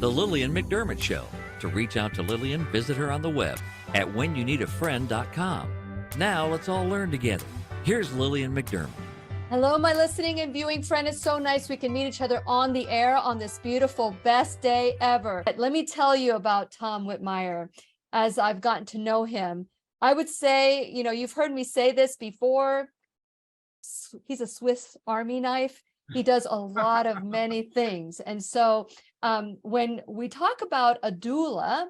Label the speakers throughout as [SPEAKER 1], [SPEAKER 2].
[SPEAKER 1] The Lillian McDermott Show. To reach out to Lillian, visit her on the web at whenyouneedafriend.com. Now let's all learn together. Here's Lillian McDermott.
[SPEAKER 2] Hello, my listening and viewing friend. It's so nice we can meet each other on the air on this beautiful best day ever. But let me tell you about Tom Whitmire as I've gotten to know him. I would say, you know, you've heard me say this before. He's a Swiss Army knife. He does a lot of many things. And so when we talk about a doula,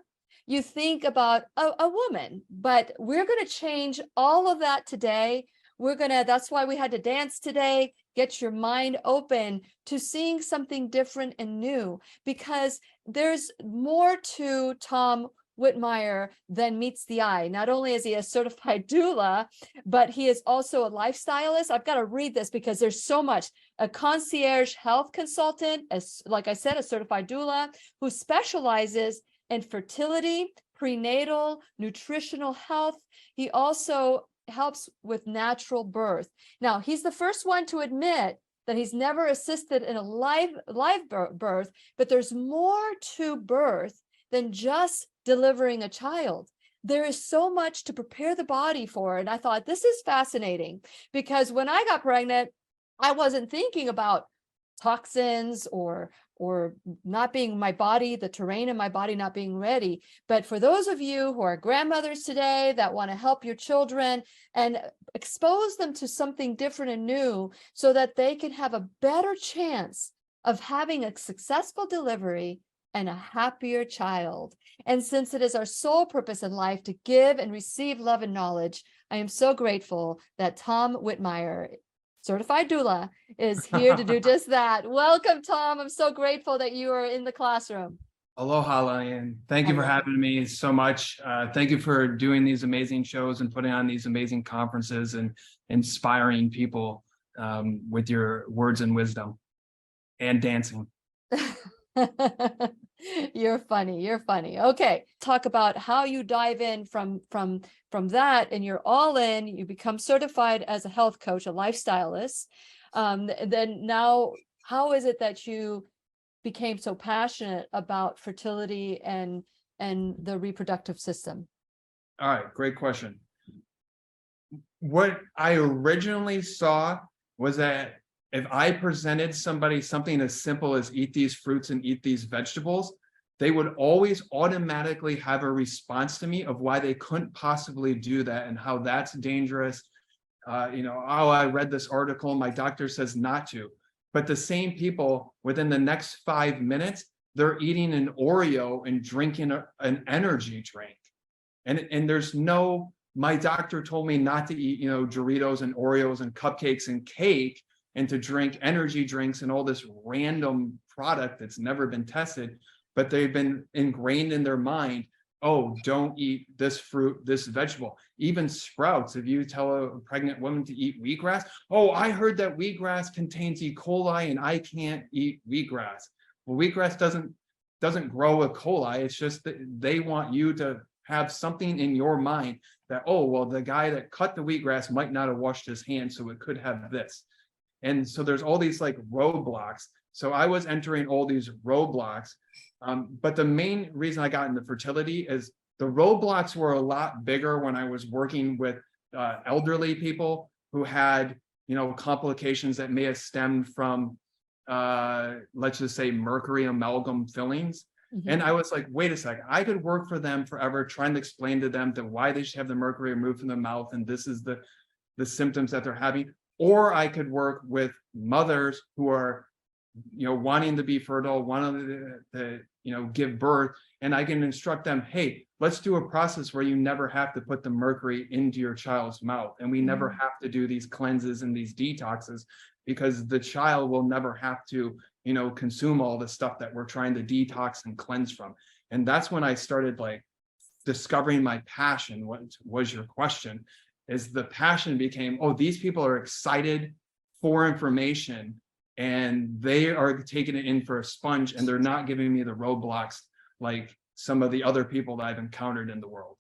[SPEAKER 2] you think about a woman, but we're going to change all of that today. That's why we had to dance today. Get your mind open to seeing something different and new, because there's more to Tom Whitmire than meets the eye. Not only is he a certified doula, but he is also a lifestylist. I've got to read this because there's so much. A concierge health consultant, as like I said, a certified doula who specializes in fertility, prenatal, nutritional health. He also helps with natural birth. Now, he's the first one to admit that he's never assisted in a live birth, but there's more to birth than just delivering a child. There is so much to prepare the body for. And I thought, this is fascinating, because when I got pregnant, I wasn't thinking about toxins or not being my body, the terrain in my body not being ready. But for those of you who are grandmothers today that want to help your children and expose them to something different and new so that they can have a better chance of having a successful delivery and a happier child. And since it is our sole purpose in life to give and receive love and knowledge, I am so grateful that Tom Whitmire, certified doula, is here to do just that. Welcome, Tom. I'm so grateful that you are in the classroom.
[SPEAKER 3] Aloha, Lillian. Thank you for having me so much. Thank you for doing these amazing shows and putting on these amazing conferences and inspiring people with your words and wisdom and dancing.
[SPEAKER 2] You're funny. Okay, talk about how you dive in from that, and you're all in. You become certified as a health coach, a lifestylist. Then now, how is it that you became so passionate about fertility and the reproductive system?
[SPEAKER 3] All right, great question. What I originally saw was that if I presented somebody something as simple as eat these fruits and eat these vegetables, they would always automatically have a response to me of why they couldn't possibly do that and how that's dangerous. I read this article, my doctor says not to. But the same people, within the next 5 minutes, they're eating an Oreo and drinking an energy drink. And there's no, my doctor told me not to eat, Doritos and Oreos and cupcakes and cake, and to drink energy drinks and all this random product that's never been tested, but they've been ingrained in their mind, oh, don't eat this fruit, this vegetable. Even sprouts, if you tell a pregnant woman to eat wheatgrass, oh, I heard that wheatgrass contains E. coli and I can't eat wheatgrass. Well, wheatgrass doesn't grow E. coli. It's just that they want you to have something in your mind that, oh, well, the guy that cut the wheatgrass might not have washed his hands, so it could have this. And so there's all these like roadblocks. So I was entering all these roadblocks. But the main reason I got into fertility is the roadblocks were a lot bigger when I was working with elderly people who had, complications that may have stemmed from, let's just say, mercury amalgam fillings. Mm-hmm. And I was like, wait a second, I could work for them forever trying to explain to them why they should have the mercury removed from the mouth. And this is the symptoms that they're having. Or I could work with mothers who are, wanting to be fertile, wanting to give birth, and I can instruct them, hey, let's do a process where you never have to put the mercury into your child's mouth, and we never have to do these cleanses and these detoxes, because the child will never have to, consume all the stuff that we're trying to detox and cleanse from. And that's when I started discovering my passion. What was your question? Is the passion became, oh, these people are excited for information and they are taking it in for a sponge, and they're not giving me the roadblocks like some of the other people that I've encountered in the world.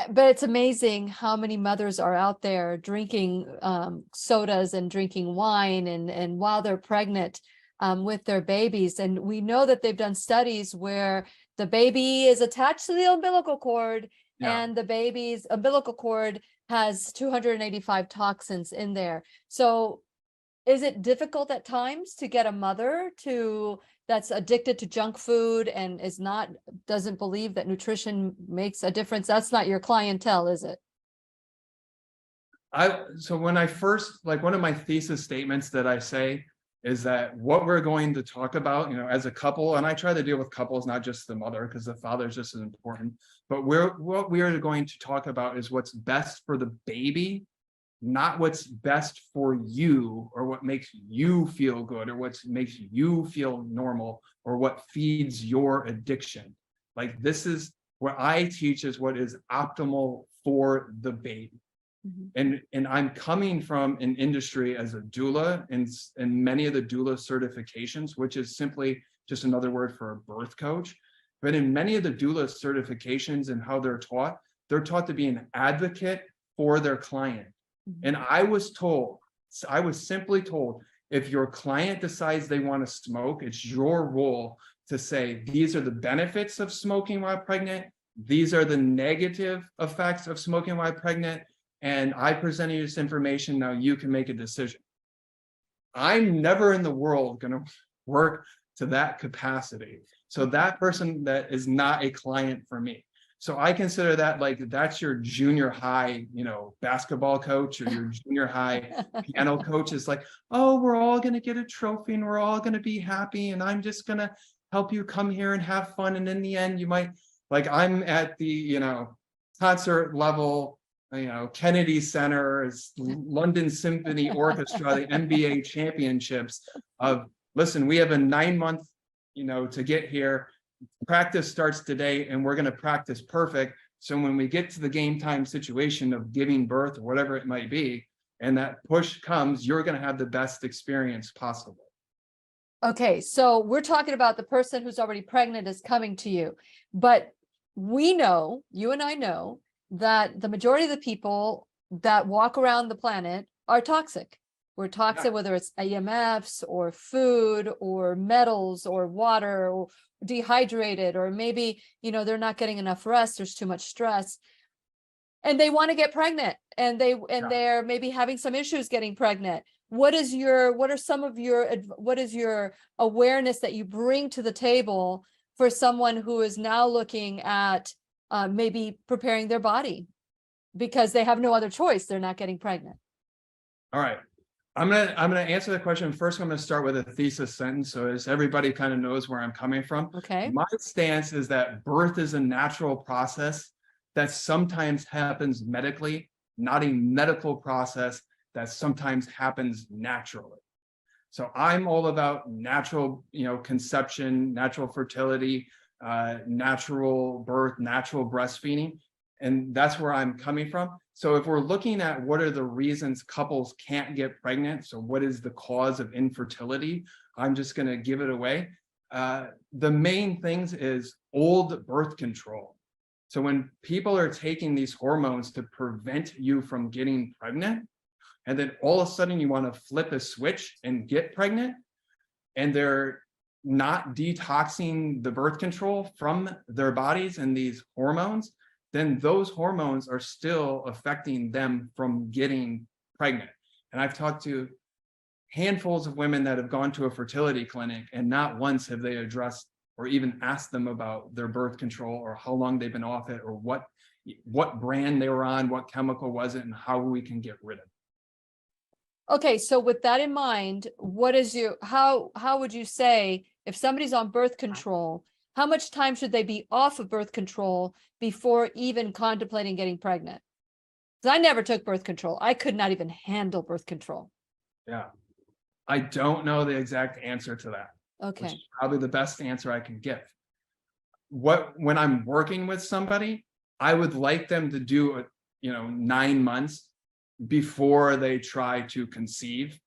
[SPEAKER 2] But it's amazing how many mothers are out there drinking sodas and drinking wine and while they're pregnant, with their babies. And we know that they've done studies where the baby is attached to the umbilical cord, and the baby's umbilical cord has 285 toxins in there. So is it difficult at times to get a mother that's addicted to junk food and doesn't believe that nutrition makes a difference? That's not your clientele, is it?
[SPEAKER 3] So when I first, like, one of my thesis statements that I say is that what we're going to talk about, as a couple, and I try to deal with couples, not just the mother, because the father is just as important, but what we are going to talk about is what's best for the baby, not what's best for you, or what makes you feel good, or what makes you feel normal, or what feeds your addiction. Like, this is what I teach, is what is optimal for the baby. And I'm coming from an industry as a doula, and many of the doula certifications, which is simply just another word for a birth coach. But in many of the doula certifications and how they're taught to be an advocate for their client. And I was simply told, if your client decides they want to smoke, it's your role to say, these are the benefits of smoking while pregnant. These are the negative effects of smoking while pregnant. And I presented you this information, now you can make a decision. I'm never in the world going to work to that capacity. So that person, that is not a client for me. So I consider that like, that's your junior high, basketball coach, or your junior high piano coach is like, oh, we're all going to get a trophy and we're all going to be happy. And I'm just going to help you come here and have fun. And in the end, you might, like, I'm at the, concert level, Kennedy Center, is London Symphony Orchestra, the NBA championships of, listen, we have a 9-month, to get here. Practice starts today and we're going to practice perfect. So when we get to the game time situation of giving birth or whatever it might be, and that push comes, you're going to have the best experience possible.
[SPEAKER 2] Okay, so we're talking about the person who's already pregnant is coming to you, but we know, you and I know, that the majority of the people that walk around the planet are toxic. We're toxic, whether it's EMFs or food or metals or water or dehydrated, or maybe, they're not getting enough rest. There's too much stress and they want to get pregnant, and they're maybe having some issues getting pregnant. What is your awareness that you bring to the table for someone who is now looking at maybe preparing their body because they have no other choice? They're not getting pregnant.
[SPEAKER 3] All right. I'm gonna answer the question. First, I'm gonna start with a thesis sentence, so as everybody kind of knows where I'm coming from.
[SPEAKER 2] Okay.
[SPEAKER 3] My stance is that birth is a natural process that sometimes happens medically, not a medical process that sometimes happens naturally. So I'm all about natural, conception, natural fertility, natural birth, natural breastfeeding. And that's where I'm coming from. So if we're looking at what are the reasons couples can't get pregnant, so what is the cause of infertility, I'm just going to give it away. The main things is old birth control. So when people are taking these hormones to prevent you from getting pregnant, and then all of a sudden you want to flip a switch and get pregnant, and they're not detoxing the birth control from their bodies and these hormones, then those hormones are still affecting them from getting pregnant. And I've talked to handfuls of women that have gone to a fertility clinic, and not once have they addressed or even asked them about their birth control, or how long they've been off it, or what brand they were on, what chemical was it, and how we can get rid of it.
[SPEAKER 2] Okay, so with that in mind, how would you say, if somebody's on birth control, how much time should they be off of birth control before even contemplating getting pregnant? Because I never took birth control. I could not even handle birth control.
[SPEAKER 3] Yeah. I don't know the exact answer to that.
[SPEAKER 2] Okay.
[SPEAKER 3] Which is probably the best answer I can give. When I'm working with somebody, I would like them to do 9 months before they try to conceive,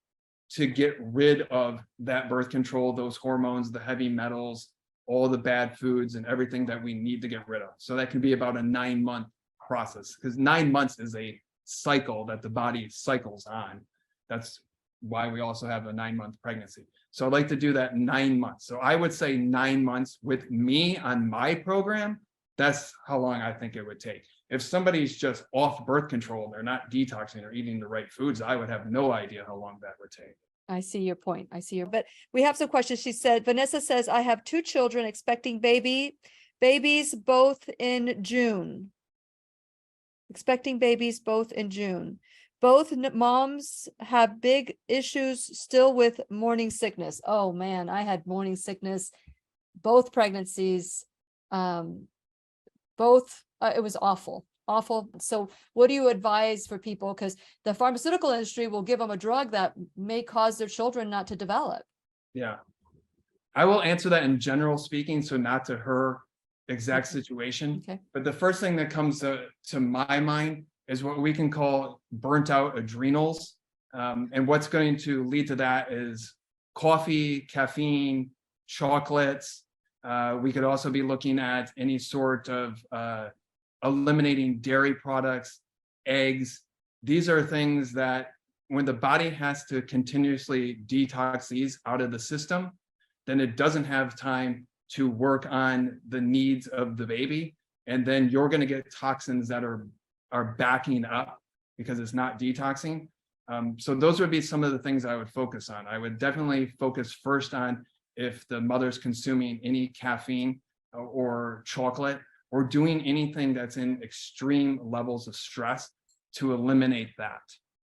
[SPEAKER 3] to get rid of that birth control, those hormones, the heavy metals, all the bad foods, and everything that we need to get rid of. So that can be about a 9-month process, because 9 months is a cycle that the body cycles on. That's why we also have a 9-month pregnancy. So I'd like to do that 9 months. So I would say 9 months with me on my program. That's how long I think it would take. If somebody's just off birth control, they're not detoxing or eating the right foods, I would have no idea how long that would take.
[SPEAKER 2] I see your point. I see your, but we have some questions. She said, Vanessa says, I have 2 children expecting babies both in June. Expecting babies both in June. Both moms have big issues still with morning sickness. Oh man, I had morning sickness, both pregnancies, it was awful. So what do you advise for people? Because the pharmaceutical industry will give them a drug that may cause their children not to develop.
[SPEAKER 3] Yeah. I will answer that in general speaking, so not to her exact situation.
[SPEAKER 2] Okay.
[SPEAKER 3] But the first thing that comes to my mind is what we can call burnt out adrenals. And what's going to lead to that is coffee, caffeine, chocolates. We could also be looking at any sort of eliminating dairy products, eggs. These are things that when the body has to continuously detox these out of the system, then it doesn't have time to work on the needs of the baby. And then you're going to get toxins that are backing up because it's not detoxing. So those would be some of the things I would focus on. I would definitely focus first on if the mother's consuming any caffeine or chocolate, or doing anything that's in extreme levels of stress to eliminate that.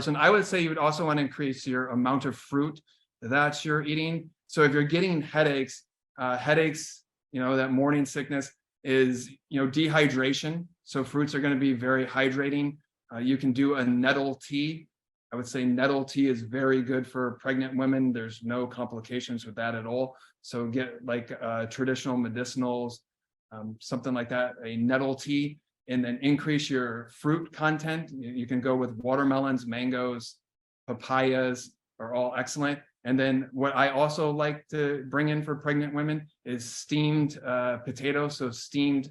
[SPEAKER 3] And I would say you would also want to increase your amount of fruit that you're eating. So if you're getting headaches, that morning sickness is, dehydration. So fruits are going to be very hydrating. You can do a nettle tea. I would say nettle tea is very good for pregnant women. There's no complications with that at all. So get like traditional medicinals, something like that, a nettle tea, and then increase your fruit content. You can go with watermelons, mangoes, papayas are all excellent. And then what I also like to bring in for pregnant women is steamed potatoes. So steamed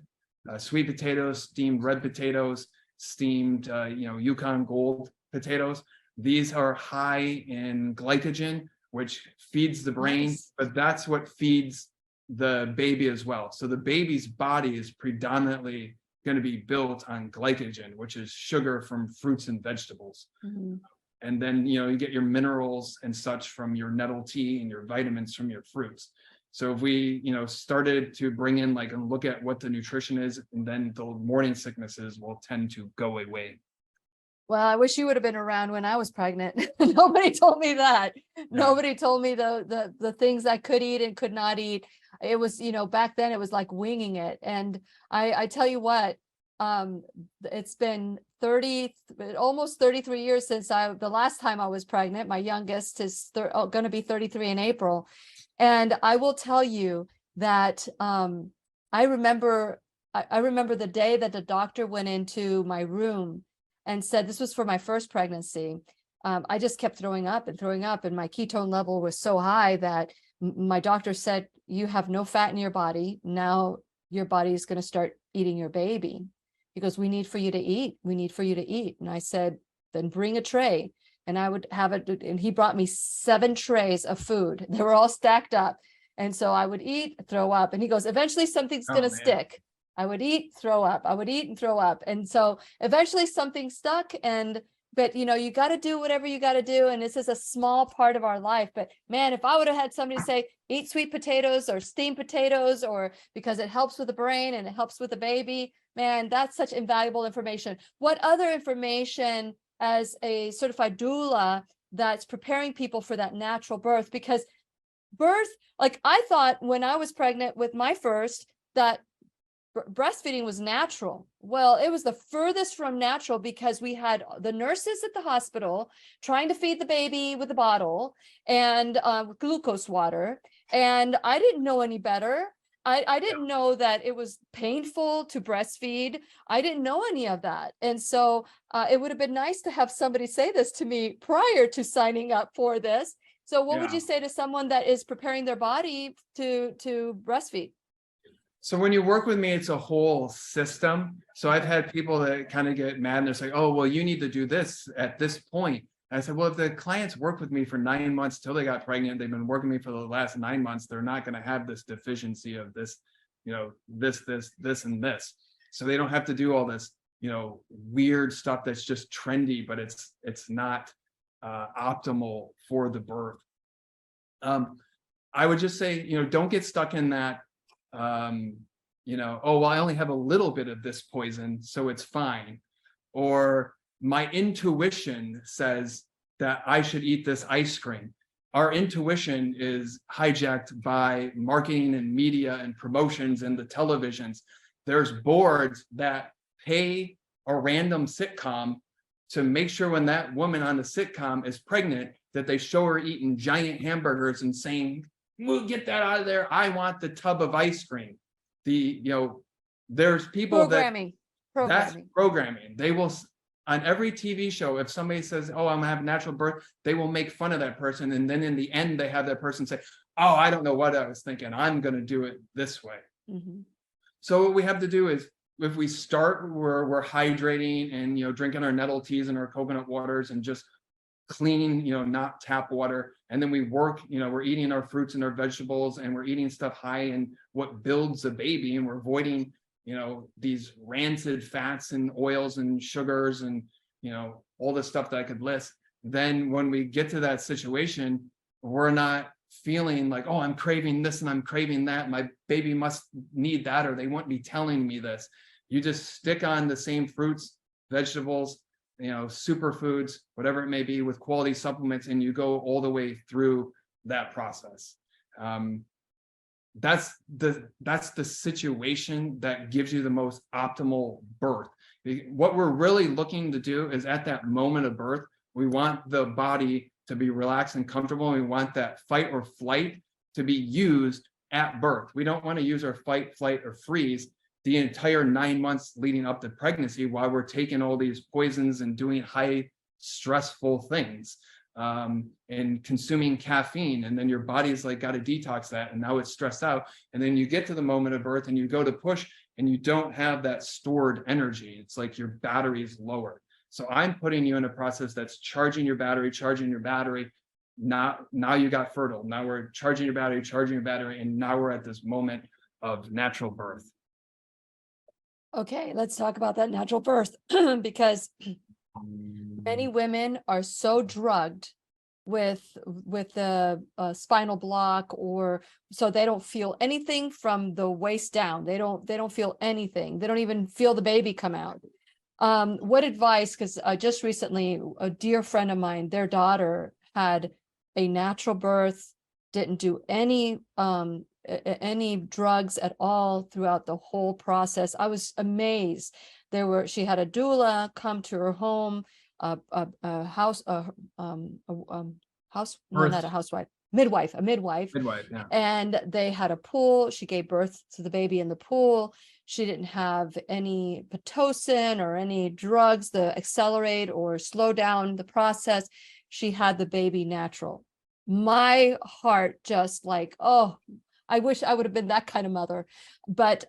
[SPEAKER 3] sweet potatoes, steamed red potatoes, steamed, Yukon Gold potatoes. These are high in glycogen, which feeds the brain,
[SPEAKER 2] Nice.
[SPEAKER 3] but that's what feeds the baby as well. So the baby's body is predominantly going to be built on glycogen, which is sugar from fruits and vegetables.
[SPEAKER 2] Mhm.
[SPEAKER 3] And then, you get your minerals and such from your nettle tea and your vitamins from your fruits. So if we, started to bring in and look at what the nutrition is, and then the morning sicknesses will tend to go away.
[SPEAKER 2] Well, I wish you would have been around when I was pregnant. Nobody told me that.
[SPEAKER 3] Yeah.
[SPEAKER 2] Nobody told me the things I could eat and could not eat. It was, back then it was like winging it. And I tell you what, it's been almost 33 years since the last time I was pregnant. My youngest is going to be 33 in April. And I will tell you that I remember the day that the doctor went into my room and said, this was for my first pregnancy. I just kept throwing up, and my ketone level was so high that my doctor said, you have no fat in your body. Now your body is going to start eating your baby, because we need for you to eat. And I said, then bring a tray. And I would have it. And he brought me 7 trays of food. They were all stacked up. And so I would eat, throw up. And he goes, eventually something's going to stick. I would eat, throw up. I would eat and throw up. And so eventually something stuck. But you got to do whatever you got to do. And this is a small part of our life. But man, if I would have had somebody say, eat sweet potatoes or steamed potatoes, or because it helps with the brain and it helps with the baby, man, that's such invaluable information. What other information as a certified doula that's preparing people for that natural birth? Because birth, I thought when I was pregnant with my first, that breastfeeding was natural. Well, it was the furthest from natural, because we had the nurses at the hospital trying to feed the baby with a bottle and glucose water. And I didn't know any better. I didn't know that it was painful to breastfeed. I didn't know any of that. And so it would have been nice to have somebody say this to me prior to signing up for this. So what would you say to someone that is preparing their body to breastfeed?
[SPEAKER 3] So when you work with me, it's a whole system. So I've had people that kind of get mad and they're like, oh, well, you need to do this at this point. And I said, well, if the clients work with me for 9 months till they got pregnant, they've been working with me for the last 9 months, they're not going to have this deficiency of this, this, and this. So they don't have to do all this, weird stuff that's just trendy, but it's not optimal for the birth. I would just say, don't get stuck in that, oh, well, I only have a little bit of this poison, so it's fine. Or my intuition says that I should eat this ice cream. Our intuition is hijacked by marketing and media and promotions and the televisions. There's boards that pay a random sitcom to make sure when that woman on the sitcom is pregnant, that they show her eating giant hamburgers and saying, we'll get that out of there. I want the tub of ice cream. There's people
[SPEAKER 2] Programming.
[SPEAKER 3] That's programming. They will, on every TV show, if somebody says, oh, I'm gonna have a natural birth, they will make fun of that person. And then in the end, they have that person say, oh, I don't know what I was thinking. I'm going to do it this way.
[SPEAKER 2] Mm-hmm.
[SPEAKER 3] So what we have to do is, if we start where we're hydrating and, drinking our nettle teas and our coconut waters and just clean, not tap water. And then we work, we're eating our fruits and our vegetables, and we're eating stuff high in what builds a baby, and we're avoiding, these rancid fats and oils and sugars and, all the stuff that I could list. Then when we get to that situation, we're not feeling like, oh, I'm craving this and I'm craving that. My baby must need that, or they won't be telling me this. You just stick on the same fruits, vegetables, superfoods, whatever it may be, with quality supplements, and you go all the way through that process. That's the situation that gives you the most optimal birth. What we're really looking to do is, at that moment of birth, we want the body to be relaxed and comfortable. And we want that fight or flight to be used at birth. We don't want to use our fight, flight, or freeze the entire 9 months leading up to pregnancy while we're taking all these poisons and doing high stressful things, and consuming caffeine. And then your body's like got to detox that, and now it's stressed out. And then you get to the moment of birth and you go to push, and you don't have that stored energy. It's like your battery's lower. So I'm putting you in a process that's charging your battery. Now you got fertile. Now we're charging your battery, and now we're at this moment of natural birth.
[SPEAKER 2] Okay, let's talk about that natural birth because many women are so drugged with the spinal block, or so they don't feel anything from the waist down. They don't feel anything. They don't even feel the baby come out. What advice? Because just recently, a dear friend of mine, their daughter had a natural birth, didn't do any drugs at all throughout the whole process. I was amazed. She had a doula come to her home, a midwife,
[SPEAKER 3] Yeah.
[SPEAKER 2] and they had a pool. She gave birth to the baby in the pool. She didn't have any Pitocin or any drugs to accelerate or slow down the process. She had the baby natural. My heart just like, oh, I wish I would have been that kind of mother. But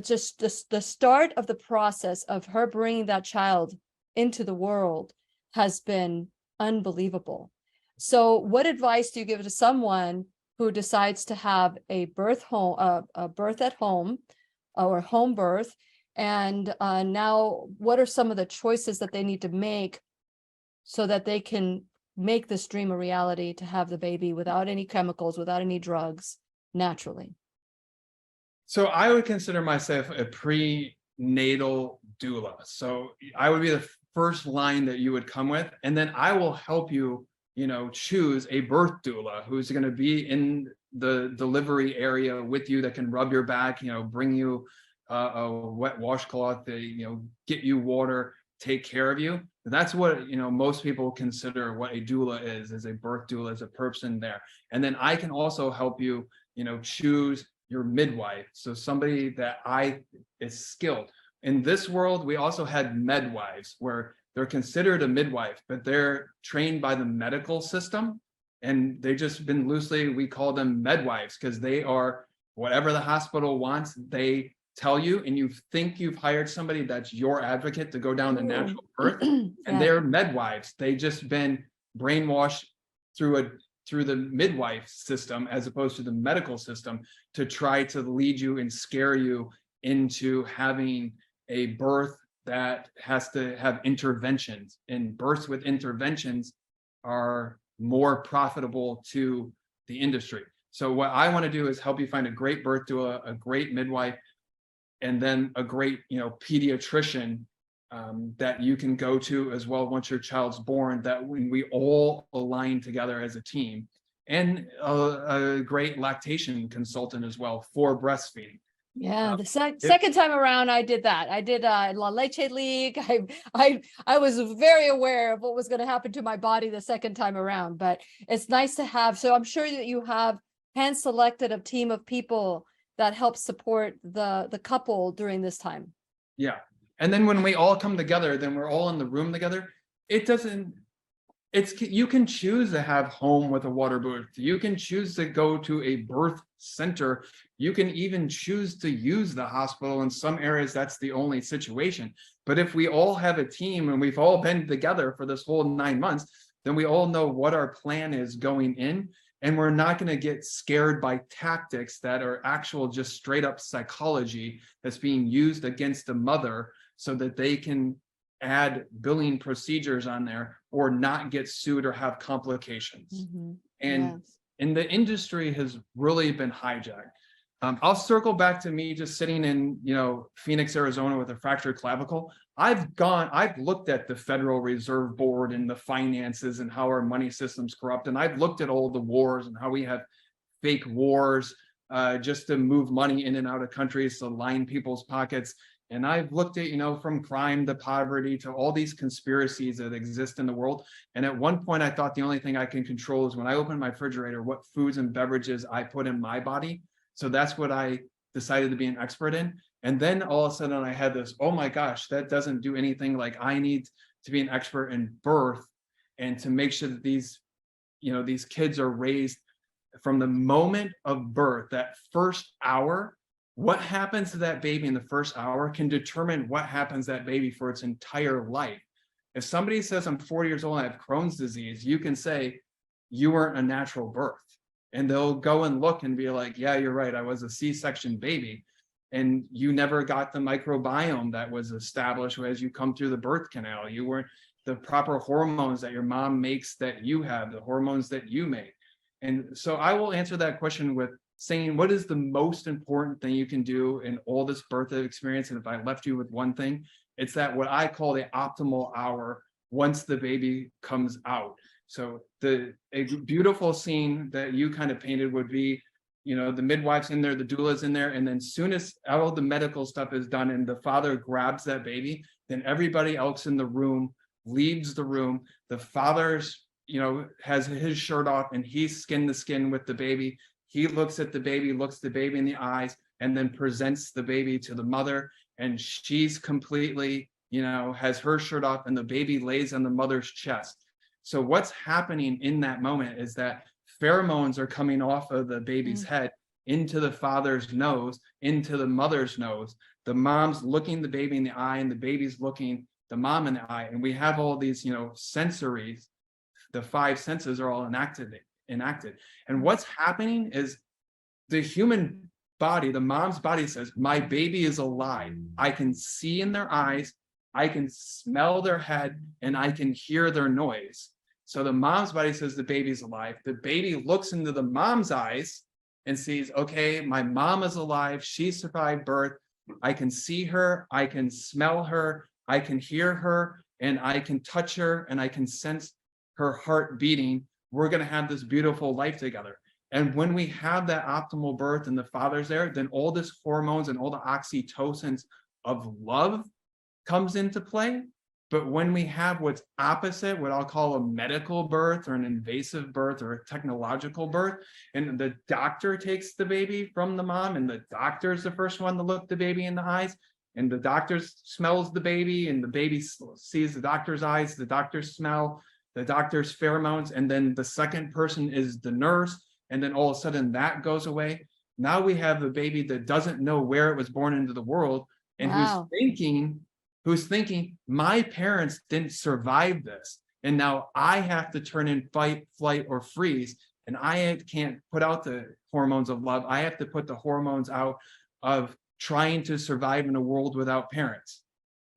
[SPEAKER 2] just the start of the process of her bringing that child into the world has been unbelievable. So what advice do you give to someone who decides to have a birth at home or home birth? And now what are some of the choices that they need to make so that they can make this dream a reality, to have the baby without any chemicals, without any drugs, naturally?
[SPEAKER 3] So I would consider myself a prenatal doula. So I would be the first line that you would come with, and then I will help you, choose a birth doula who's going to be in the delivery area with you, that can rub your back, bring you a wet washcloth, get you water, take care of you. That's what, most people consider what a doula is a birth doula, is a person there. And then I can also help you, choose your midwife. So somebody that is skilled. In this world, we also had midwives where they're considered a midwife, but they're trained by the medical system. And they've just been we call them midwives, because they are whatever the hospital wants, they tell you, and you think you've hired somebody that's your advocate to go down the natural birth, and
[SPEAKER 2] Yeah.
[SPEAKER 3] they're midwives. They just been brainwashed through the midwife system as opposed to the medical system to try to lead you and scare you into having a birth that has to have interventions, and births with interventions are more profitable to the industry. So what I want to do is help you find a great birth doula, a great midwife, and then a great, pediatrician that you can go to as well once your child's born, that when we all align together as a team, and a great lactation consultant as well for breastfeeding.
[SPEAKER 2] Yeah, the second time around, I did that. I did La Leche League. I was very aware of what was going to happen to my body the second time around, but it's nice to have. So I'm sure that you have hand-selected a team of people that help support the couple during this time.
[SPEAKER 3] Yeah. And then when we all come together, then we're all in the room together. You can choose to have home with a water birth. You can choose to go to a birth center. You can even choose to use the hospital. In some areas, that's the only situation. But if we all have a team and we've all been together for this whole 9 months, then we all know what our plan is going in. And we're not going to get scared by tactics that are actual just straight up psychology that's being used against the mother so that they can add billing procedures on there or not get sued or have complications. And the industry has really been hijacked. I'll circle back to me just sitting in, Phoenix, Arizona with a fractured clavicle. I've looked at the Federal Reserve Board and the finances and how our money system's corrupt. And I've looked at all the wars and how we have fake wars just to move money in and out of countries to line people's pockets. And I've looked at, from crime to poverty to all these conspiracies that exist in the world. And at one point, I thought the only thing I can control is when I open my refrigerator, what foods and beverages I put in my body. So that's what I decided to be an expert in. And then all of a sudden I had this, oh my gosh, that doesn't do anything. Like I need to be an expert in birth and to make sure that these kids are raised from the moment of birth, that first hour. What happens to that baby in the first hour can determine what happens to that baby for its entire life. If somebody says, I'm 40 years old and I have Crohn's disease, you can say, you weren't a natural birth. And they'll go and look and be like, yeah, you're right. I was a C-section baby. And you never got the microbiome that was established as you come through the birth canal. You weren't the proper hormones that your mom makes that you have, the hormones that you make. And so I will answer that question with saying, what is the most important thing you can do in all this birth experience? And if I left you with one thing, it's that what I call the optimal hour once the baby comes out. So a beautiful scene that you kind of painted would be, the midwife's in there, the doula's in there, and then soon as all the medical stuff is done and the father grabs that baby, then everybody else in the room leaves the room. The father's, has his shirt off and he's skin to skin with the baby. He looks at the baby, looks the baby in the eyes, and then presents the baby to the mother. And she's completely, has her shirt off and the baby lays on the mother's chest. So what's happening in that moment is that pheromones are coming off of the baby's head into the father's nose, into the mother's nose. The mom's looking the baby in the eye and the baby's looking the mom in the eye. And we have all these, sensories. The 5 senses are all enacted. And what's happening is the human body, the mom's body says, my baby is alive. I can see in their eyes, I can smell their head, and I can hear their noise. So the mom's body says the baby's alive. The baby looks into the mom's eyes and sees, okay, my mom is alive. She survived birth. I can see her. I can smell her. I can hear her, and I can touch her, and I can sense her heart beating. We're going to have this beautiful life together. And when we have that optimal birth and the father's there, then all this hormones and all the oxytocins of love comes into play. But when we have what's opposite, what I'll call a medical birth or an invasive birth or a technological birth, and the doctor takes the baby from the mom, and the doctor's the first one to look the baby in the eyes, and the doctor smells the baby, and the baby sees the doctor's eyes, the doctor's smell, the doctor's pheromones, and then the second person is the nurse, and then all of a sudden that goes away. Now we have a baby that doesn't know where it was born into the world, and
[SPEAKER 2] Wow.
[SPEAKER 3] who's thinking, my parents didn't survive this, and now I have to turn in fight, flight, or freeze, and I can't put out the hormones of love. I have to put the hormones out of trying to survive in a world without parents.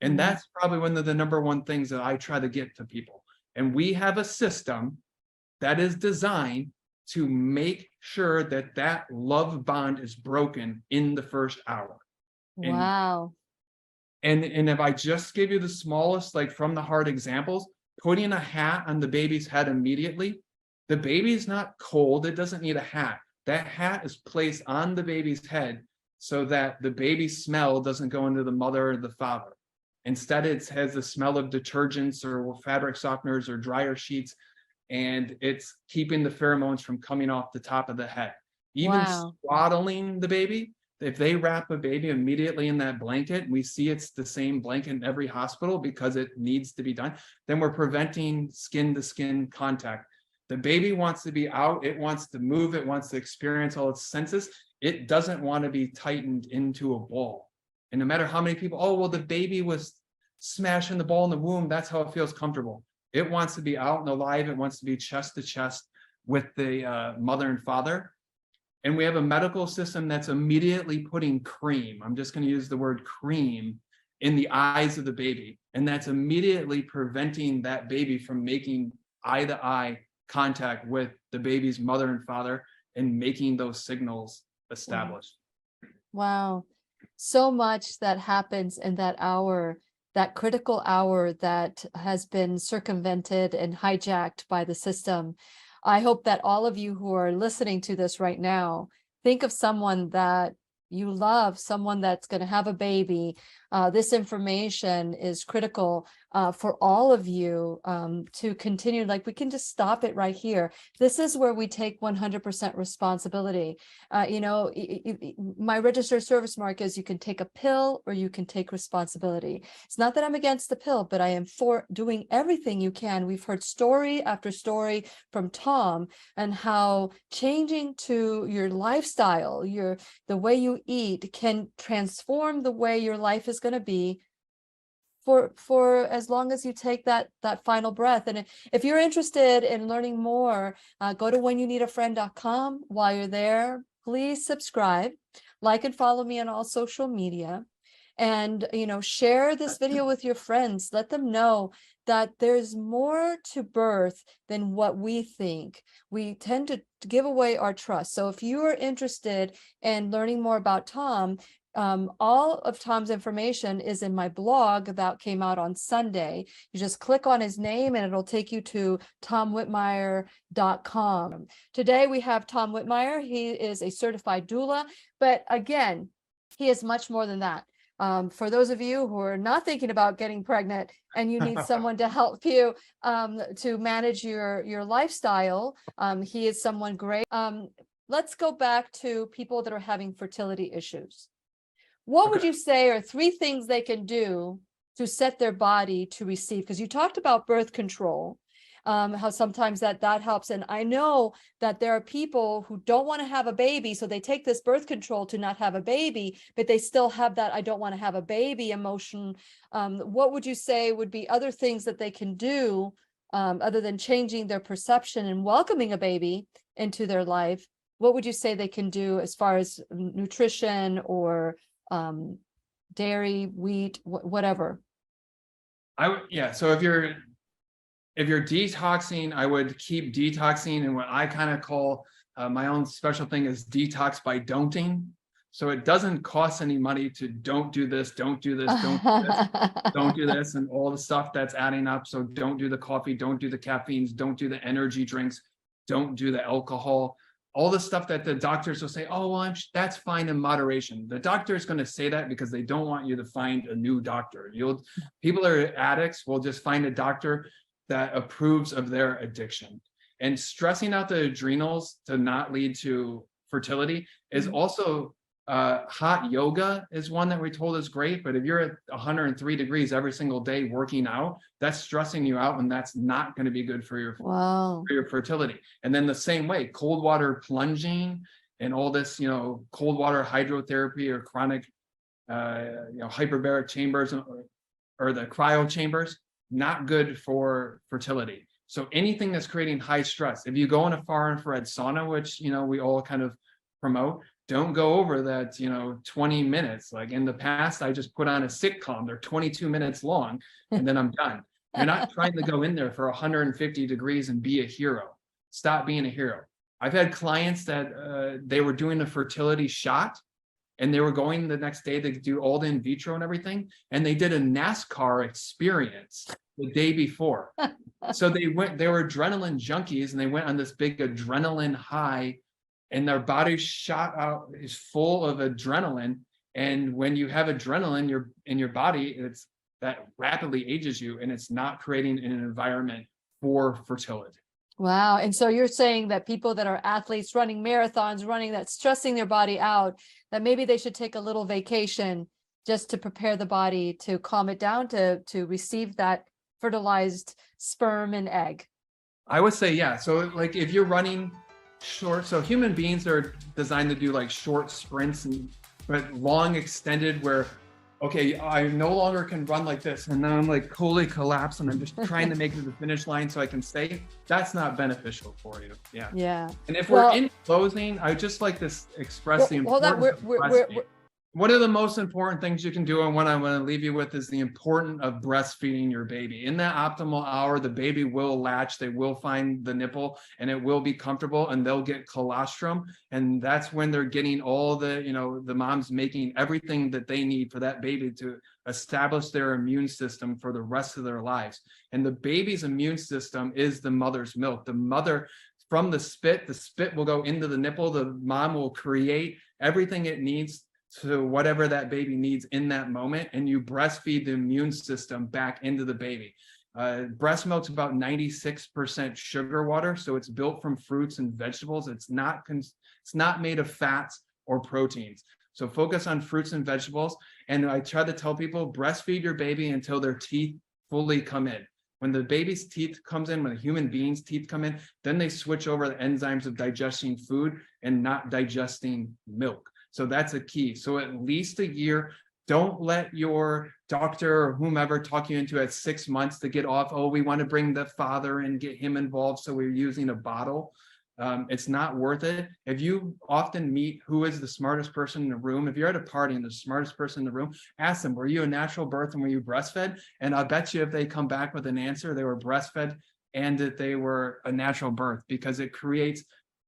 [SPEAKER 3] And that's probably one of the number one things that I try to get to people. And we have a system that is designed to make sure that that love bond is broken in the first hour.
[SPEAKER 2] Wow.
[SPEAKER 3] And if I just give you the smallest, like from the heart examples, putting a hat on the baby's head immediately, the baby's not cold. It doesn't need a hat. That hat is placed on the baby's head so that the baby's smell doesn't go into the mother or the father. Instead, it has the smell of detergents or fabric softeners or dryer sheets, and it's keeping the pheromones from coming off the top of the head. Even swaddling the baby, if they wrap a baby immediately in that blanket, we see it's the same blanket in every hospital because it needs to be done, then we're preventing skin-to-skin contact. The baby wants to be out, it wants to move, it wants to experience all its senses. It doesn't want to be tightened into a ball. And no matter how many people, oh, well, the baby was smashing the ball in the womb, that's how it feels comfortable. It wants to be out and alive. It wants to be chest to chest with the mother and father. And we have a medical system that's immediately putting cream, I'm just going to use the word cream, in the eyes of the baby. And that's immediately preventing that baby from making eye-to-eye contact with the baby's mother and father and making those signals established.
[SPEAKER 2] Wow. So much that happens in that hour, that critical hour that has been circumvented and hijacked by the system. I hope that all of you who are listening to this right now, think of someone that you love, someone that's going to have a baby. This information is critical for all of you to continue. Like, we can just stop it right here. This is where we take 100% responsibility. My registered service mark is you can take a pill or you can take responsibility. It's not that I'm against the pill, but I am for doing everything you can. We've heard story after story from Tom and how changing to your lifestyle, the way you eat can transform the way your life is going to be for as long as you take that final breath. And if you're interested in learning more, go to whenyounneedafriend.com. While you're there, please subscribe, like and follow me on all social media, and share this video with your friends. Let them know that there's more to birth than what we think. We tend to give away our trust. So if you are interested in learning more about Tom, all of Tom's information is in my blog that came out on Sunday. You just click on his name and it'll take you to tomwhitmire.com. Today we have Tom Whitmire. He is a certified doula, but again, he is much more than that. For those of you who are not thinking about getting pregnant and you need someone to help you to manage your lifestyle, he is someone great. Let's go back to people that are having fertility issues. What would you say are 3 things they can do to set their body to receive? Because you talked about birth control, how sometimes that helps. And I know that there are people who don't want to have a baby, so they take this birth control to not have a baby, but they still have that I don't want to have a baby emotion. What would you say would be other things that they can do other than changing their perception and welcoming a baby into their life? What would you say they can do as far as nutrition or dairy, wheat, whatever?
[SPEAKER 3] So if you're detoxing, I would keep detoxing, and what I kind of call my own special thing is detox by don'ting. So it doesn't cost any money to don't do this, don't do this, don't do this, don't do this, and all the stuff that's adding up. So don't do the coffee, don't do the caffeines, don't do the energy drinks, don't do the alcohol. All the stuff that the doctors will say, oh, well, that's fine in moderation. The doctor is going to say that because they don't want you to find a new doctor. People that are addicts will just find a doctor that approves of their addiction. And stressing out the adrenals to not lead to fertility is also hot yoga is one that we're told is great. But if you're at 103 degrees every single day working out, that's stressing you out, and that's not going to be good for your fertility. And then the same way, cold water plunging and all this, cold water hydrotherapy or chronic, hyperbaric chambers or the cryo chambers, not good for fertility. So anything that's creating high stress, if you go in a far infrared sauna, which, we all kind of promote, don't go over that, 20 minutes. Like in the past, I just put on a sitcom. They're 22 minutes long and then I'm done. You're not trying to go in there for 150 degrees and be a hero. Stop being a hero. I've had clients that they were doing a fertility shot and they were going the next day to do all the in vitro and everything. And they did a NASCAR experience the day before. So they were adrenaline junkies and they went on this big adrenaline high and their body shot out is full of adrenaline. And when you have adrenaline in your body, that rapidly ages you and it's not creating an environment for fertility.
[SPEAKER 2] Wow. And so you're saying that people that are athletes running marathons, that's stressing their body out, that maybe they should take a little vacation just to prepare the body to calm it down to receive that fertilized sperm and egg.
[SPEAKER 3] I would say, yeah. So like if you're running short, so human beings are designed to do like short sprints but long extended where, okay, I no longer can run like this. And now I'm like totally collapsed and I'm just trying to make it to the finish line so I can stay. That's not beneficial for you. Yeah.
[SPEAKER 2] Yeah.
[SPEAKER 3] And if we're in closing, I just like to express the importance of breastfeeding. One of the most important things you can do, and what I want to leave you with, is the importance of breastfeeding your baby. In that optimal hour, the baby will latch, they will find the nipple, and it will be comfortable, and they'll get colostrum. And that's when they're getting all the, the mom's making everything that they need for that baby to establish their immune system for the rest of their lives. And the baby's immune system is the mother's milk. The mother, from the spit will go into the nipple. The mom will create everything it needs to whatever that baby needs in that moment, and you breastfeed the immune system back into the baby. Breast milk's about 96% sugar water, so it's built from fruits and vegetables. It's not made of fats or proteins. So focus on fruits and vegetables. And I try to tell people, breastfeed your baby until their teeth fully come in. When the baby's teeth comes in, when the human being's teeth come in, then they switch over the enzymes of digesting food and not digesting milk. So that's a key. So at least a year. Don't let your doctor or whomever talk you into at 6 months to get off. Oh, we want to bring the father and get him involved, so we're using a bottle. It's not worth it. If you often meet who is the smartest person in the room, if you're at a party and the smartest person in the room, ask them, were you a natural birth and were you breastfed? And I'll bet you if they come back with an answer, they were breastfed and that they were a natural birth, because it creates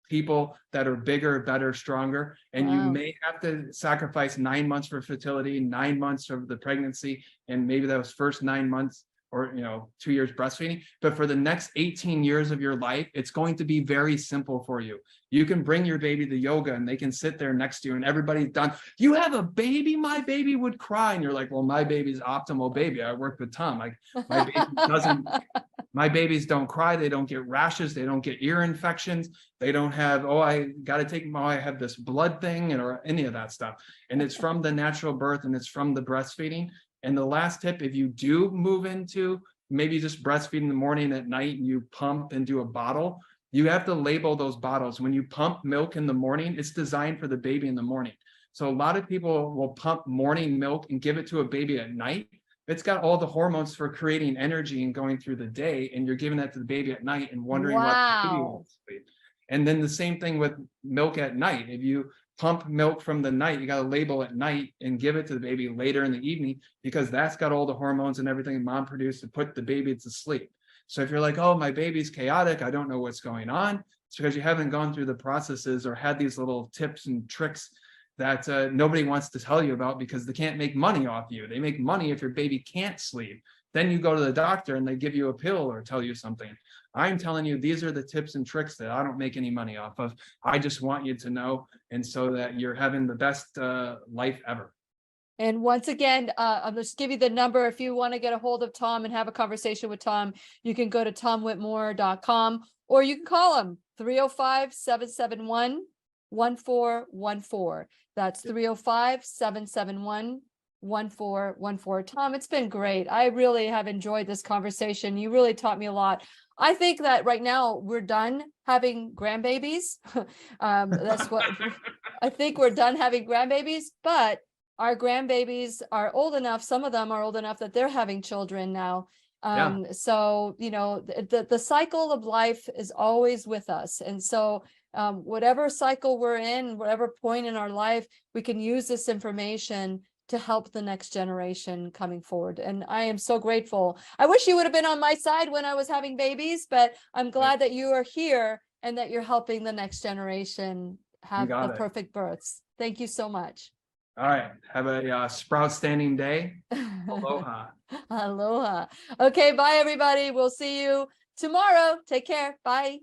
[SPEAKER 3] people that are bigger, better, stronger. And you may have to sacrifice 9 months for fertility, 9 months of the pregnancy, and maybe those first 9 months or 2 years breastfeeding. But for the next 18 years of your life, it's going to be very simple for you. You can bring your baby to yoga and they can sit there next to you and everybody's done. You have a baby? My baby would cry. And you're like, well, my baby's optimal baby. I work with Tom. My baby doesn't. My babies don't cry. They don't get rashes. They don't get ear infections. They don't have, I have this blood thing or any of that stuff. And it's from the natural birth and it's from the breastfeeding. And the last tip, if you do move into maybe just breastfeed in the morning, at night, and you pump and do a bottle, you have to label those bottles. When you pump milk in the morning, it's designed for the baby in the morning. So a lot of people will pump morning milk and give it to a baby at night. It's got all the hormones for creating energy and going through the day, and you're giving that to the baby at night and wondering what the baby wants to sleep. And then the same thing with milk at night. If you pump milk from the night, you got to label at night and give it to the baby later in the evening, because that's got all the hormones and everything mom produced to put the baby to sleep. So if you're like, oh, my baby's chaotic, I don't know what's going on, it's because you haven't gone through the processes or had these little tips and tricks that nobody wants to tell you about, because they can't make money off you. They make money if your baby can't sleep. Then you go to the doctor and they give you a pill or tell you something. I'm telling you, these are the tips and tricks that I don't make any money off of. I just want you to know, and so that you're having the best life ever.
[SPEAKER 2] And once again, I'll just give you the number. If you want to get a hold of Tom and have a conversation with Tom, you can go to tomwhitmire.com, or you can call him 305-771-1414. That's 305-771-1414. 1414. Tom, it's been great. I really have enjoyed this conversation. You really taught me a lot. I think that right now we're done having grandbabies. That's what I think, we're done having grandbabies, but our grandbabies are old enough. Some of them are old enough that they're having children now. So, you know, the cycle of life is always with us. And so whatever cycle we're in, whatever point in our life, we can use this information to help the next generation coming forward. And I am so grateful. I wish you would have been on my side when I was having babies, but I'm glad that you are here and that you're helping the next generation have the perfect births. Thank you so much.
[SPEAKER 3] All right. Have a Sproutstanding day. Aloha.
[SPEAKER 2] Aloha. Okay, bye everybody. We'll see you tomorrow. Take care. Bye.